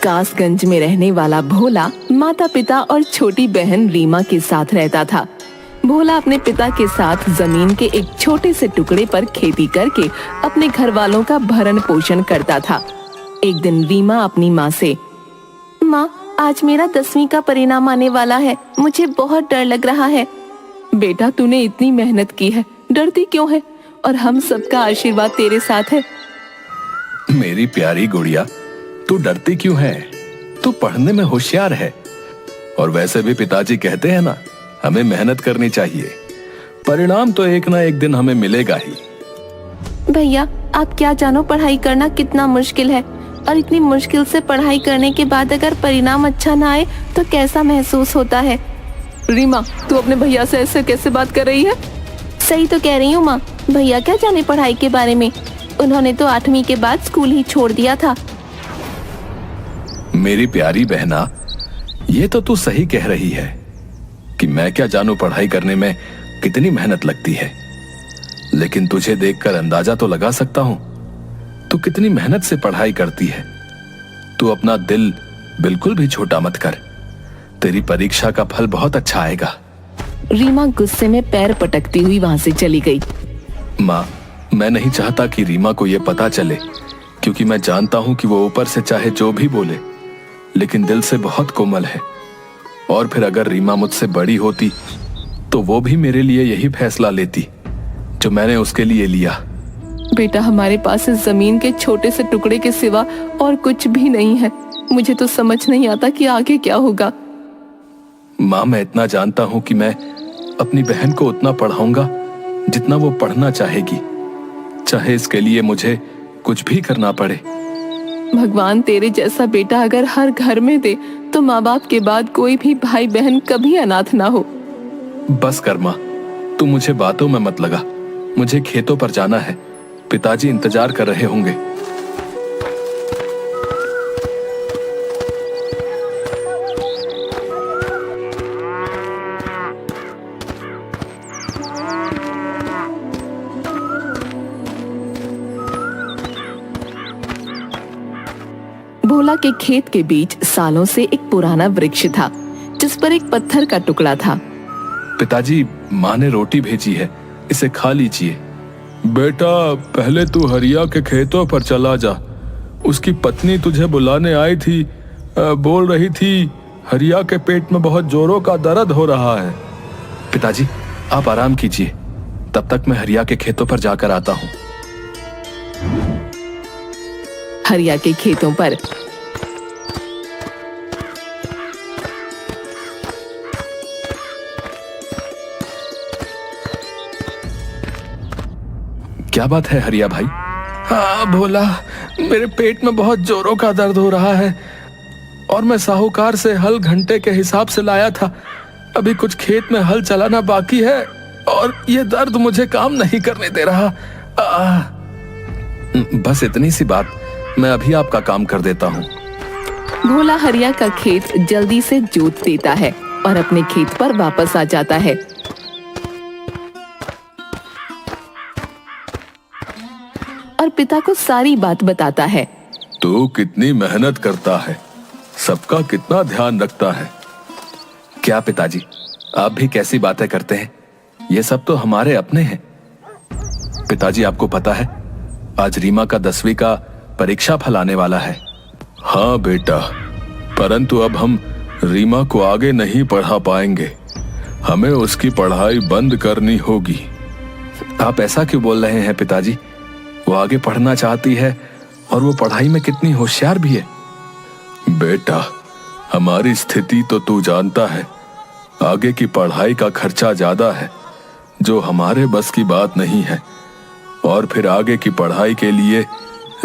कासगंज में रहने वाला भोला माता पिता और छोटी बहन रीमा के साथ रहता था। भोला अपने पिता के साथ जमीन के एक छोटे से टुकड़े पर खेती करके अपने घर वालों का भरण पोषण करता था। एक दिन रीमा अपनी माँ से, माँ, आज मेरा 10वीं का परिणाम आने वाला है, मुझे बहुत डर लग रहा है। बेटा, तूने इतनी मेहनत की है, डरती क्यों है? और हम सबका आशीर्वाद तेरे साथ है। मेरी प्यारी गुड़िया, तू डरती क्यों है? तू पढ़ने में होशियार है। और वैसे भी पिताजी कहते हैं ना, हमें मेहनत करनी चाहिए। परिणाम तो एक ना एक दिन हमें मिलेगा ही। भैया, आप क्या जानो पढ़ाई करना कितना मुश्किल है, और इतनी मुश्किल से पढ़ाई करने के बाद अगर परिणाम अच्छा ना आए तो कैसा महसूस होता है। रीमा, तू अपने भैया से ऐसे कैसे बात कर रही है? सही तो कह रही हूँ माँ, भैया क्या जाने पढ़ाई के बारे में, उन्होंने तो 8वीं के बाद स्कूल ही छोड़ दिया था। मेरी प्यारी बहना, ये तो तू सही कह रही है कि मैं क्या जानू पढ़ाई करने में कितनी मेहनत लगती है, लेकिन तुझे देखकर अंदाजा तो लगा सकता हूं तू कितनी मेहनत से पढ़ाई करती है। तू अपना दिल बिल्कुल भी छोटा मत कर, तेरी परीक्षा का फल बहुत अच्छा आएगा। रीमा गुस्से में पैर पटकती हुई वहां से चली गई। माँ, मैं नहीं चाहता कि रीमा को यह पता चले, क्योंकि मैं जानता हूं कि वो ऊपर से चाहे जो भी बोले, लेकिन दिल से बहुत कोमल है। और फिर अगर रीमा मुझसे बड़ी होती तो वो भी मेरे लिए यही फैसला लेती जो मैंने उसके लिए लिया। बेटा, हमारे पास इस जमीन के छोटे से टुकड़े के सिवा और कुछ भी नहीं है। मुझे तो समझ नहीं आता कि आगे क्या होगा। माँ, मैं इतना जानता हूं कि मैं अपनी बहन को उतना पढ़ाऊंगा जितना वो पढ़ना चाहेगी, चाहे इसके लिए मुझे कुछ भी करना पड़े। भगवान तेरे जैसा बेटा अगर हर घर में दे तो माँ बाप के बाद कोई भी भाई बहन कभी अनाथ ना हो। बस कर माँ, तू मुझे बातों में मत लगा। मुझे खेतों पर जाना है, पिताजी इंतजार कर रहे होंगे। भोला के खेत के बीच सालों से एक पुराना वृक्ष था, जिस पर एक पत्थर का टुकड़ा था। पिताजी, माँ ने रोटी भेजी है, इसे खा लीजिए। बेटा, पहले तू हरिया के खेतों पर चला जा। उसकी पत्नी तुझे बुलाने आई थी, बोल रही थी हरिया के पेट में बहुत जोरों का दर्द हो रहा है। पिताजी, आप आराम कीजिए, तब तक मैं हरिया के खेतों पर जाकर आता हूँ। हरिया के खेतों पर क्या बात है हरिया भाई? हाँ भोला, मेरे पेट में बहुत जोरों का दर्द हो रहा है, और मैं साहूकार से हल घंटे के हिसाब से लाया था। अभी कुछ खेत में हल चलाना बाकी है, और ये दर्द मुझे काम नहीं करने दे रहा। बस इतनी सी बात, मैं अभी आपका काम कर देता हूँ। भोला हरिया का खेत जल्दी से जोत देता है और अपने खेत पर वापस आ जाता है। और पिता को सारी बात बताता है। तू कितनी मेहनत करता है, सबका कितना ध्यान रखता है। क्या पिताजी, आप भी कैसी बातें करते हैं? ये सब तो हमारे अपने हैं। पिताजी, आपको पता है आज रीमा का 10वीं का परीक्षा फल आने वाला है। हाँ बेटा, परंतु अब हम रीमा को आगे नहीं पढ़ा पाएंगे, हमें उसकी पढ़ाई बंद करनी होगी। आप ऐसा क्यों बोल रहे हैं पिताजी? वो आगे पढ़ना चाहती है और वो पढ़ाई में कितनी होशियार भी है। बेटा, हमारी स्थिति तो तू जानता है, आगे की पढ़ाई का खर्चा ज्यादा है जो हमारे बस की बात नहीं है, और फिर आगे की पढ़ाई के लिए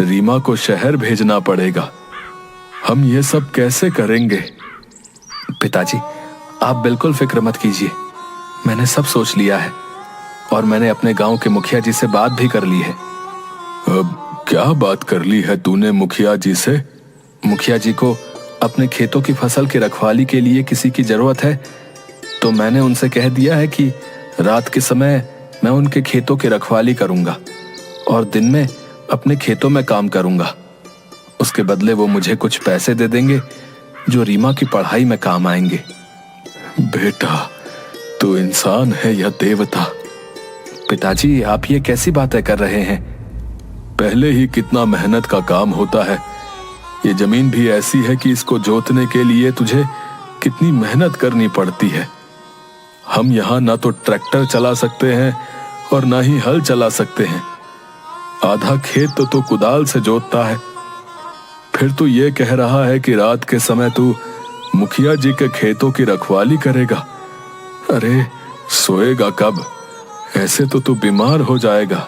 रीमा को शहर भेजना पड़ेगा। हम ये सब कैसे करेंगे? पिताजी, आप बिल्कुल फिक्र मत कीजिए, मैंने सब सोच लिया है, और मैंने अपने गांव के मुखिया जी से बात भी कर ली है। अब क्या बात कर ली है तूने मुखिया जी से? मुखिया जी को अपने खेतों की फसल की रखवाली के लिए किसी की जरूरत है, तो मैंने उनसे कह दिया है कि रात के समय मैं उनके खेतों की रखवाली करूंगा और दिन में अपने खेतों में काम करूंगा। उसके बदले वो मुझे कुछ पैसे दे देंगे जो रीमा की पढ़ाई में काम आएंगे। बेटा, तू इंसान है या देवता? पिताजी, आप ये कैसी बातें कर रहे हैं? पहले ही कितना मेहनत का काम होता है। ये जमीन भी ऐसी है कि इसको जोतने के लिए तुझे कितनी मेहनत करनी पड़ती है। हम यहाँ ना तो ट्रैक्टर चला सकते हैं और ना ही हल चला सकते हैं। आधा खेत तो तू कुदाल से जोतता है। फिर तू ये कह रहा है कि रात के समय तू मुखिया जी के खेतों की रखवाली करेगा। अरे सोएगा कब? ऐसे तो तू बीमार हो जाएगा।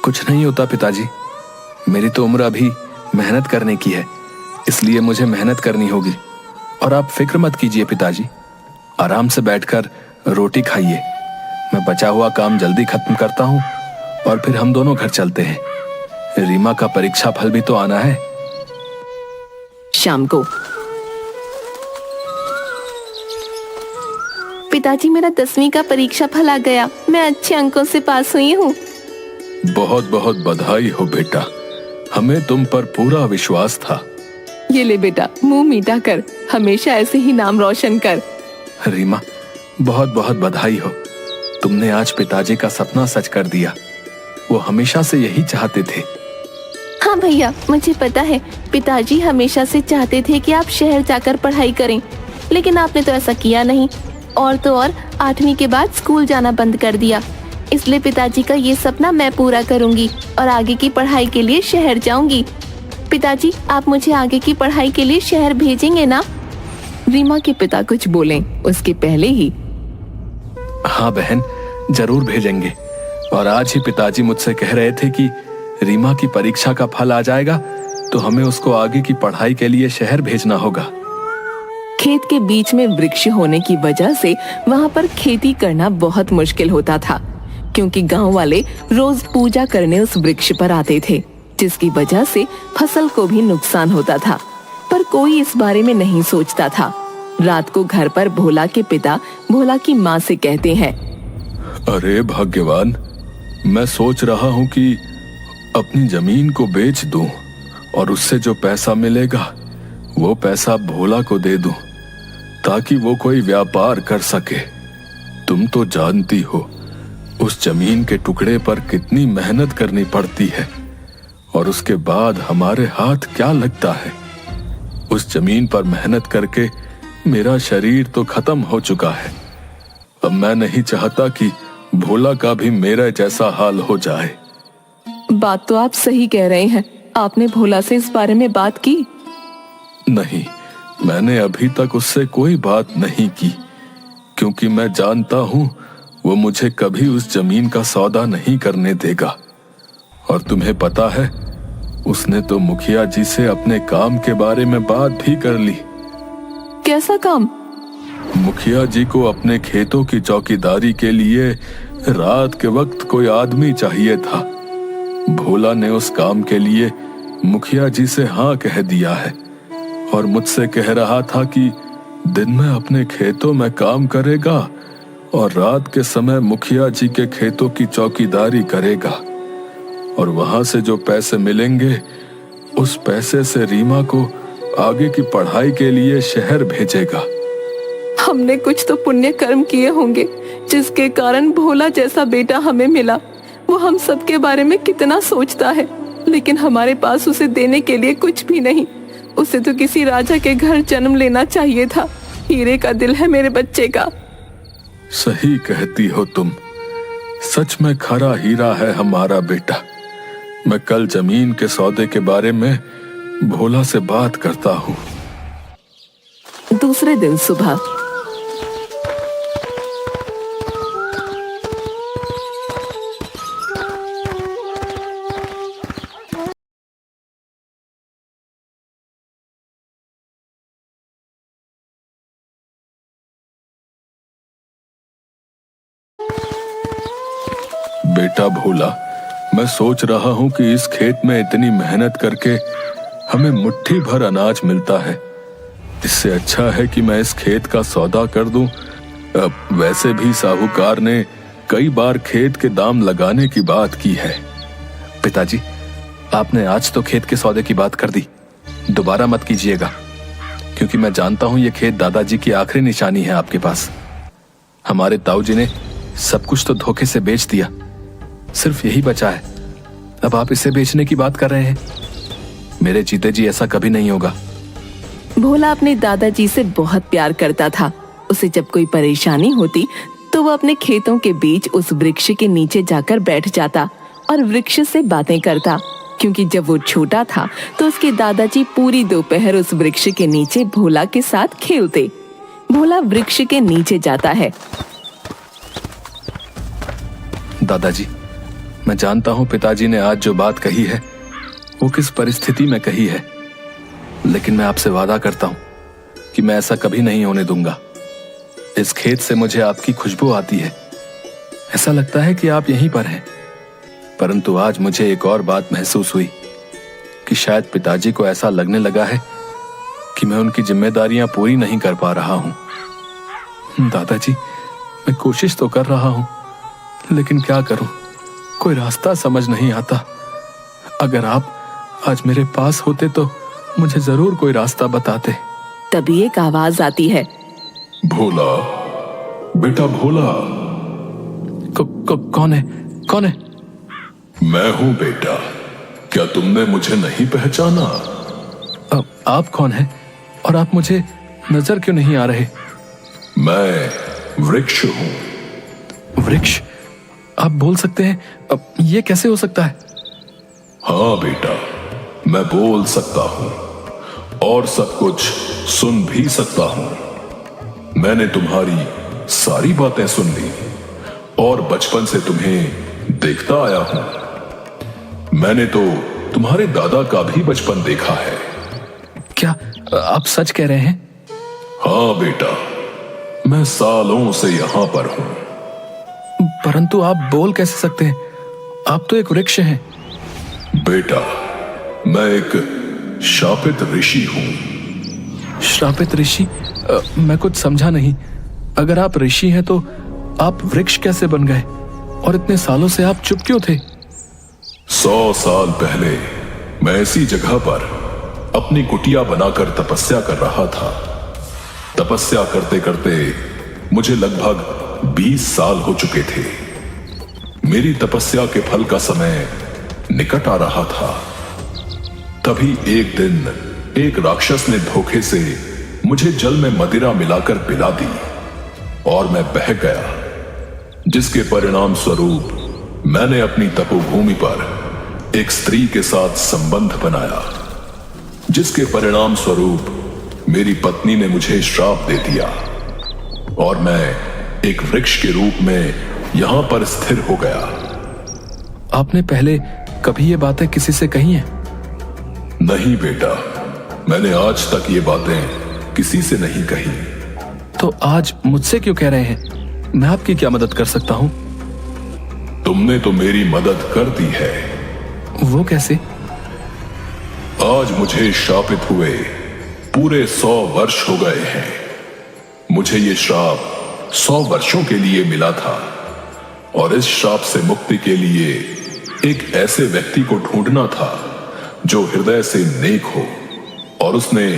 कुछ नहीं होता पिताजी, मेरी तो उम्र अभी मेहनत करने की है, इसलिए मुझे मेहनत करनी होगी। और आप फिक्र मत कीजिए पिताजी, आराम से बैठकर रोटी खाइए। मैं बचा हुआ काम जल्दी खत्म करता हूँ और फिर हम दोनों घर चलते हैं। रीमा का परीक्षा फल भी तो आना है। शाम को पिताजी, मेरा 10वीं का परीक्षा फल आ गया। मैं अच्छे अंकों से पास हुई हूँ। बहुत बहुत बधाई हो बेटा, हमें तुम पर पूरा विश्वास था। ये ले बेटा, मुंह मीठा कर, हमेशा ऐसे ही नाम रोशन कर। रीमा, बहुत बहुत बधाई हो, तुमने आज पिताजी का सपना सच कर दिया। वो हमेशा से यही चाहते थे। हाँ भैया, मुझे पता है पिताजी हमेशा से चाहते थे कि आप शहर जाकर पढ़ाई करें, लेकिन आपने तो ऐसा किया नहीं। और तो और 8वीं के बाद स्कूल जाना बंद कर दिया। इसलिए पिताजी का ये सपना मैं पूरा करूंगी और आगे की पढ़ाई के लिए शहर जाऊंगी। पिताजी, आप मुझे आगे की पढ़ाई के लिए शहर भेजेंगे ना? रीमा के पिता कुछ बोले उसके पहले ही, हाँ बहन, जरूर भेजेंगे। और आज ही पिताजी मुझसे कह रहे थे कि रीमा की परीक्षा का फल आ जाएगा तो हमें उसको आगे की पढ़ाई के लिए शहर भेजना होगा। खेत के बीच में वृक्ष होने की वजह से वहाँ पर खेती करना बहुत मुश्किल होता था, क्योंकि गांव वाले रोज पूजा करने उस वृक्ष पर आते थे, जिसकी वजह से फसल को भी नुकसान होता था। पर कोई इस बारे में नहीं सोचता था। रात को घर पर भोला के पिता भोला की माँ से कहते हैं, अरे भाग्यवान, मैं सोच रहा हूँ कि अपनी जमीन को बेच दूं और उससे जो पैसा मिलेगा वो पैसा भोला को दे दूं, ताकि वो कोई व्यापार कर सके। तुम तो जानती हो उस जमीन के टुकड़े पर कितनी मेहनत करनी पड़ती है और उसके बाद हमारे हाथ क्या लगता है। उस जमीन पर मेहनत करके मेरा शरीर तो खत्म हो चुका है। अब मैं नहीं चाहता कि भोला का भी मेरा जैसा हाल हो जाए। बात तो आप सही कह रहे हैं। आपने भोला से इस बारे में बात की? नहीं, मैंने अभी तक उससे कोई बात नहीं की, क्योंकि मैं जानता हूं वो मुझे कभी उस जमीन का सौदा नहीं करने देगा। और तुम्हें पता है, उसने तो मुखिया जी से अपने काम के बारे में बात भी कर ली। कैसा काम? मुखिया जी को अपने खेतों की चौकीदारी के लिए रात के वक्त कोई आदमी चाहिए था। भोला ने उस काम के लिए मुखिया जी से हाँ कह दिया है और मुझसे कह रहा था कि दिन में अपने खेतों में काम करेगा और रात के समय मुखिया जी के खेतों की चौकीदारी करेगा, और वहां से जो पैसे मिलेंगे उस पैसे से रीमा को आगे की पढ़ाई के लिए शहर भेजेगा। हमने कुछ तो पुण्य कर्म किए होंगे जिसके कारण भोला जैसा बेटा हमें मिला। वो हम सबके बारे में कितना सोचता है, लेकिन हमारे पास उसे देने के लिए कुछ भी नहीं। उसे तो किसी राजा के घर जन्म लेना चाहिए था। हीरे का दिल है मेरे बच्चे का। सही कहती हो तुम, सच में खरा हीरा है हमारा बेटा। मैं कल जमीन के सौदे के बारे में भोला से बात करता हूँ। दूसरे दिन सुबह बेटा भोला, मैं सोच रहा हूँ कि इस खेत में इतनी मेहनत करके हमें मुट्ठी भर अनाज मिलता है। इससे अच्छा है कि मैं इस खेत का सौदा कर दूं। वैसे भी साहूकार ने कई बार खेत के दाम लगाने की बात की है। पिताजी, आपने आज तो खेत के सौदे की बात कर दी, दोबारा मत कीजिएगा, क्योंकि मैं जानता हूं ये खेत दादाजी की आखिरी निशानी है आपके पास। हमारे ताऊजी ने सब कुछ तो धोखे से बेच दिया, सिर्फ यही बचा है। अब आप इसे बेचने की बात कर रहे हैं? मेरे जीते जी ऐसा कभी नहीं होगा। भोला अपने दादाजी से बहुत प्यार करता था। उसे जब कोई परेशानी होती तो वो अपने खेतों के बीच उस वृक्ष के नीचे जाकर बैठ जाता और वृक्ष से बातें करता, क्योंकि जब वो छोटा था तो उसके दादाजी पूरी दोपहर उस वृक्ष के नीचे भोला के साथ खेलते। भोला वृक्ष के नीचे जाता है। दादाजी, मैं जानता हूं पिताजी ने आज जो बात कही है वो किस परिस्थिति में कही है, लेकिन मैं आपसे वादा करता हूं कि मैं ऐसा कभी नहीं होने दूंगा। इस खेत से मुझे आपकी खुशबू आती है, ऐसा लगता है कि आप यहीं पर हैं। परंतु आज मुझे एक और बात महसूस हुई कि शायद पिताजी को ऐसा लगने लगा है कि मैं उनकी जिम्मेदारियां पूरी नहीं कर पा रहा हूं। दादाजी, मैं कोशिश तो कर रहा हूं, लेकिन क्या करूं, कोई रास्ता समझ नहीं आता। अगर आप आज मेरे पास होते तो मुझे जरूर कोई रास्ता बताते। तभी एक आवाज आती है, भोला, बेटा भोला। कौन है? कौन है? मैं हूं बेटा, क्या तुमने मुझे नहीं पहचाना? आप कौन हैं और आप मुझे नजर क्यों नहीं आ रहे? मैं वृक्ष हूं। वृक्ष? आप बोल सकते हैं? ये कैसे हो सकता है? हाँ बेटा, मैं बोल सकता हूं और सब कुछ सुन भी सकता हूं। मैंने तुम्हारी सारी बातें सुन ली और बचपन से तुम्हें देखता आया हूं। मैंने तो तुम्हारे दादा का भी बचपन देखा है। क्या आप सच कह रहे हैं? हाँ बेटा, मैं सालों से यहां पर हूं। परंतु आप बोल कैसे सकते हैं? आप तो एक वृक्ष हैं। बेटा, मैं एक शापित ऋषि हूं। श्रापित ऋषि? मैं कुछ समझा नहीं। अगर आप ऋषि हैं तो आप वृक्ष कैसे बन गए? और इतने सालों से आप चुप क्यों थे? 100 साल पहले मैं इसी जगह पर अपनी कुटिया बनाकर तपस्या कर रहा था। तपस्या करते करते मुझे लगभग 20 साल हो चुके थे। मेरी तपस्या के फल का समय निकट आ रहा था। तभी एक दिन एक राक्षस ने धोखे से मुझे जल में मदिरा मिलाकर पिला दी और मैं बह गया, जिसके परिणाम स्वरूप मैंने अपनी तपोभूमि पर एक स्त्री के साथ संबंध बनाया, जिसके परिणाम स्वरूप मेरी पत्नी ने मुझे श्राप दे दिया और मैं एक वृक्ष के रूप में यहां पर स्थिर हो गया। आपने पहले कभी ये बातें किसी से कही हैं? नहीं बेटा, मैंने आज तक ये बातें किसी से नहीं कही। तो आज मुझसे क्यों कह रहे हैं? मैं आपकी क्या मदद कर सकता हूं? तुमने तो मेरी मदद कर दी है। वो कैसे? आज मुझे शापित हुए पूरे 100 वर्ष हो गए हैं। मुझे ये श्राप 100 वर्षों के लिए मिला था और इस श्राप से मुक्ति के लिए एक ऐसे व्यक्ति को ढूंढना था जो हृदय से नेक हो और उसने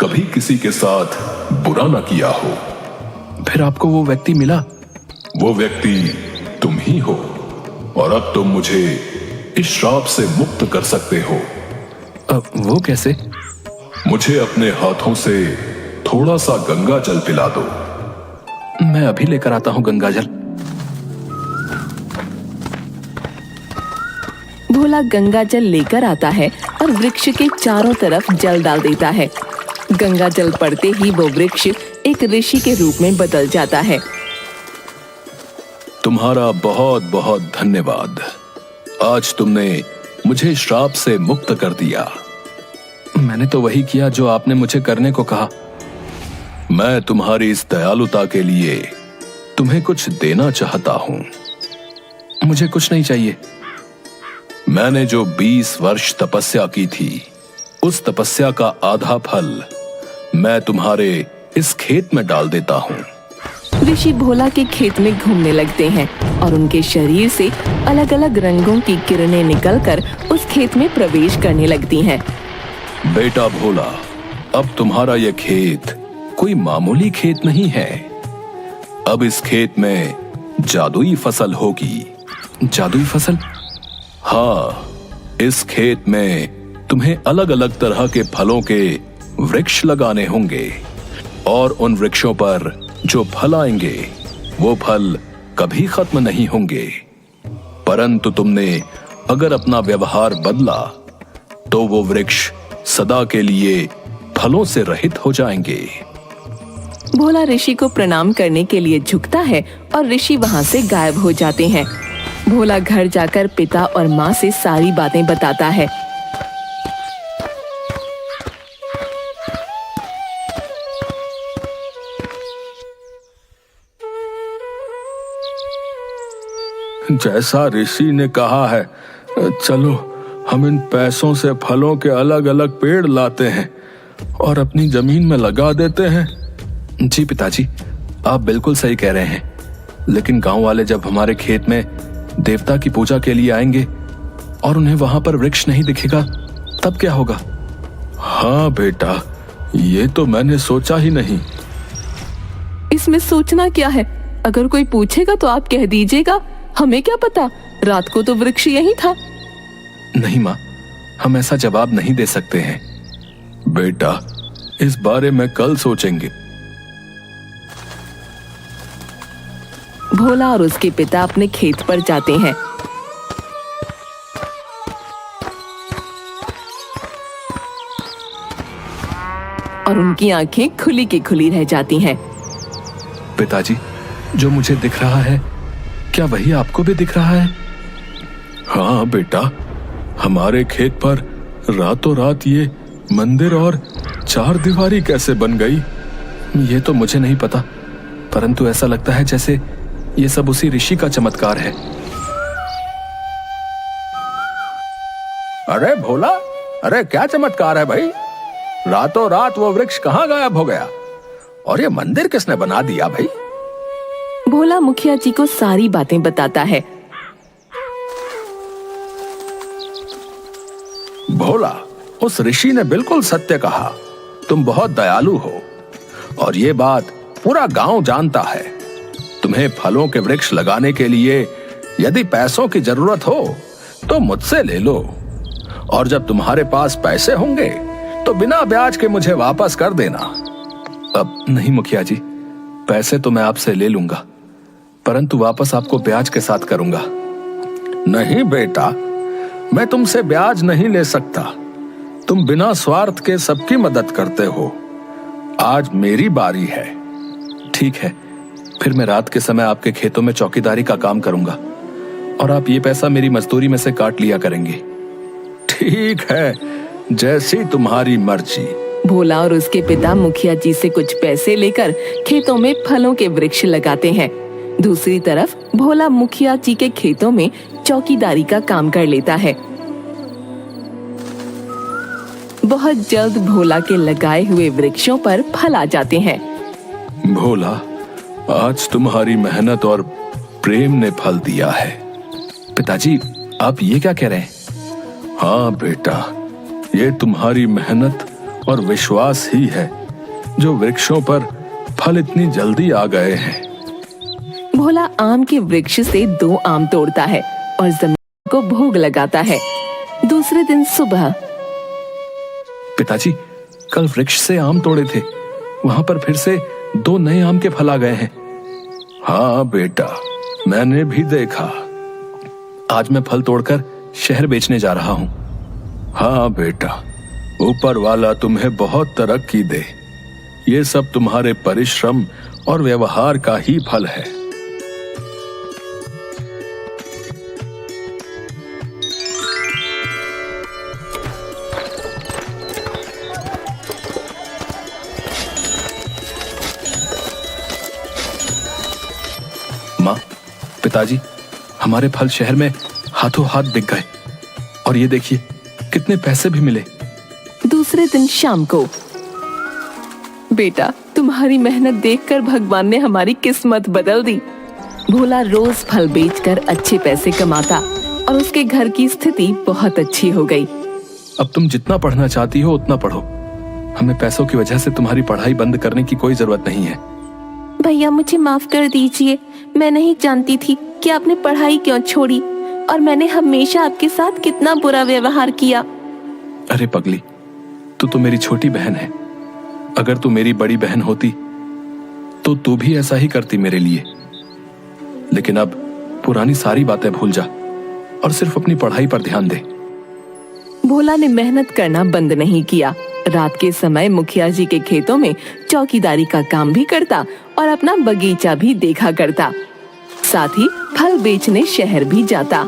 कभी किसी के साथ बुरा ना किया हो। फिर आपको वो व्यक्ति मिला? वो व्यक्ति तुम ही हो और अब तुम मुझे इस श्राप से मुक्त कर सकते हो। अब वो कैसे? मुझे अपने हाथों से थोड़ा सा गंगा जल पिला दो। मैं अभी लेकर आता हूं गंगा जल। भोला गंगा जल लेकर आता है और वृक्ष के चारों तरफ जल डाल देता है। गंगा जल पड़ते ही वो वृक्ष एक ऋषि के रूप में बदल जाता है। तुम्हारा बहुत बहुत धन्यवाद। आज तुमने मुझे श्राप से मुक्त कर दिया। मैंने तो वही किया जो आपने मुझे करने को कहा। मैं तुम्हारी इस दयालुता के लिए तुम्हें कुछ देना चाहता हूं। मुझे कुछ नहीं चाहिए। मैंने जो 20 वर्ष तपस्या की थी, उस तपस्या का आधा फल मैं तुम्हारे इस खेत में डाल देता हूं। ऋषि भोला के खेत में घूमने लगते हैं और उनके शरीर से अलग अलग रंगों की किरणें निकलकर उस खेत में प्रवेश करने लगती हैं। बेटा भोला, अब तुम्हारा यह खेत कोई मामूली खेत नहीं है। अब इस खेत में जादुई फसल होगी। जादुई फसल? हाँ, इस खेत में तुम्हें अलग अलग तरह के फलों के वृक्ष लगाने होंगे और उन वृक्षों पर जो फल आएंगे वो फल कभी खत्म नहीं होंगे। परंतु तुमने अगर अपना व्यवहार बदला तो वो वृक्ष सदा के लिए फलों से रहित हो जाएंगे। भोला ऋषि को प्रणाम करने के लिए झुकता है और ऋषि वहाँ से गायब हो जाते हैं। भोला घर जाकर पिता और माँ से सारी बातें बताता है। जैसा ऋषि ने कहा है, चलो हम इन पैसों से फलों के अलग अलग पेड़ लाते हैं और अपनी जमीन में लगा देते हैं। जी पिताजी, आप बिल्कुल सही कह रहे हैं, लेकिन गांव वाले जब हमारे खेत में देवता की पूजा के लिए आएंगे और उन्हें वहां पर वृक्ष नहीं दिखेगा तब क्या होगा? हाँ बेटा, ये तो मैंने सोचा ही नहीं। इसमें सोचना क्या है? अगर कोई पूछेगा तो आप कह दीजिएगा, हमें क्या पता, रात को तो वृक्ष यही था। नहीं माँ, हम ऐसा जवाब नहीं दे सकते हैं। बेटा, इस बारे में कल सोचेंगे। भोला और उसके पिता अपने खेत पर जाते हैं। और उनकी आंखें खुली की खुली रह जाती हैं। पिताजी, जो मुझे दिख रहा है, क्या वही आपको भी दिख रहा है? हाँ बेटा, हमारे खेत पर रातों रात ये मंदिर और चार दीवारी कैसे बन गई, ये तो मुझे नहीं पता, परंतु ऐसा लगता है जैसे ये सब उसी ऋषि का चमत्कार है। अरे भोला, अरे क्या चमत्कार है भाई? रातों रात वो वृक्ष कहाँ गायब हो गया और ये मंदिर किसने बना दिया भाई? भोला मुखिया जी को सारी बातें बताता है। भोला, उस ऋषि ने बिल्कुल सत्य कहा। तुम बहुत दयालु हो और ये बात पूरा गांव जानता है। तुम्हें फलों के वृक्ष लगाने के लिए यदि पैसों की जरूरत हो तो मुझसे ले लो, और जब तुम्हारे पास पैसे होंगे तो बिना ब्याज के मुझे वापस कर देना। अब नहीं मुखिया जी, पैसे तो मैं आपसे ले लूंगा, परंतु वापस आपको ब्याज के साथ करूंगा। नहीं बेटा, मैं तुमसे ब्याज नहीं ले सकता। तुम बिना स्वार्थ के सबकी मदद करते हो। आज मेरी बारी है। ठीक है, फिर मैं रात के समय आपके खेतों में चौकीदारी का काम करूंगा और आप ये पैसा मेरी मजदूरी में से काट लिया करेंगे। ठीक है, जैसी तुम्हारी मर्जी। भोला और उसके पिता मुखिया जी से कुछ पैसे लेकर खेतों में फलों के वृक्ष लगाते हैं। दूसरी तरफ भोला मुखिया जी के खेतों में चौकीदारी का काम कर लेता है। बहुत जल्द भोला के लगाए हुए वृक्षों पर फल आ जाते हैं। भोला, आज तुम्हारी मेहनत और प्रेम ने फल दिया है। पिताजी, आप ये क्या कह रहे हैं? हाँ बेटा, ये तुम्हारी मेहनत और विश्वास ही है जो वृक्षों पर फल इतनी जल्दी आ गए हैं। भोला आम के वृक्ष से 2 आम तोड़ता है और जमीन को भोग लगाता है। दूसरे दिन सुबह, पिताजी, कल वृक्ष से आम तोड़े थे, वहां पर फिर से 2 नए आम के फल आ गए हैं। हाँ बेटा, मैंने भी देखा। आज मैं फल तोड़कर शहर बेचने जा रहा हूँ। हाँ बेटा, ऊपर वाला तुम्हें बहुत तरक्की दे। ये सब तुम्हारे परिश्रम और व्यवहार का ही फल है। माँ, पिताजी, हमारे फल शहर में हाथों हाथ बिक गए और ये देखिए कितने पैसे भी मिले। दूसरे दिन शाम को, बेटा, तुम तुम्हारी मेहनत देखकर भगवान ने हमारी किस्मत बदल दी। भोला रोज फल बेचकर अच्छे पैसे कमाता और उसके घर की स्थिति बहुत अच्छी हो गई। अब तुम जितना पढ़ना चाहती हो उतना पढ़ो। हमें पैसों की वजह से तुम्हारी पढ़ाई बंद करने की कोई जरूरत नहीं है। भैया मुझे माफ कर दीजिए, मैं नहीं जानती थी कि आपने पढ़ाई क्यों छोड़ी और मैंने हमेशा आपके साथ कितना बुरा व्यवहार किया। अरे पगली, तू तो मेरी छोटी बहन है। अगर तू मेरी बड़ी बहन होती तो तू भी ऐसा ही करती मेरे लिए। लेकिन अब पुरानी सारी बातें भूल जा और सिर्फ अपनी पढ़ाई पर ध्यान दे। भोला ने मेहनत करना बंद नहीं किया। रात के समय मुखिया जी के खेतों में चौकीदारी का काम भी करता और अपना बगीचा भी देखा करता। साथ ही फल बेचने शहर भी जाता।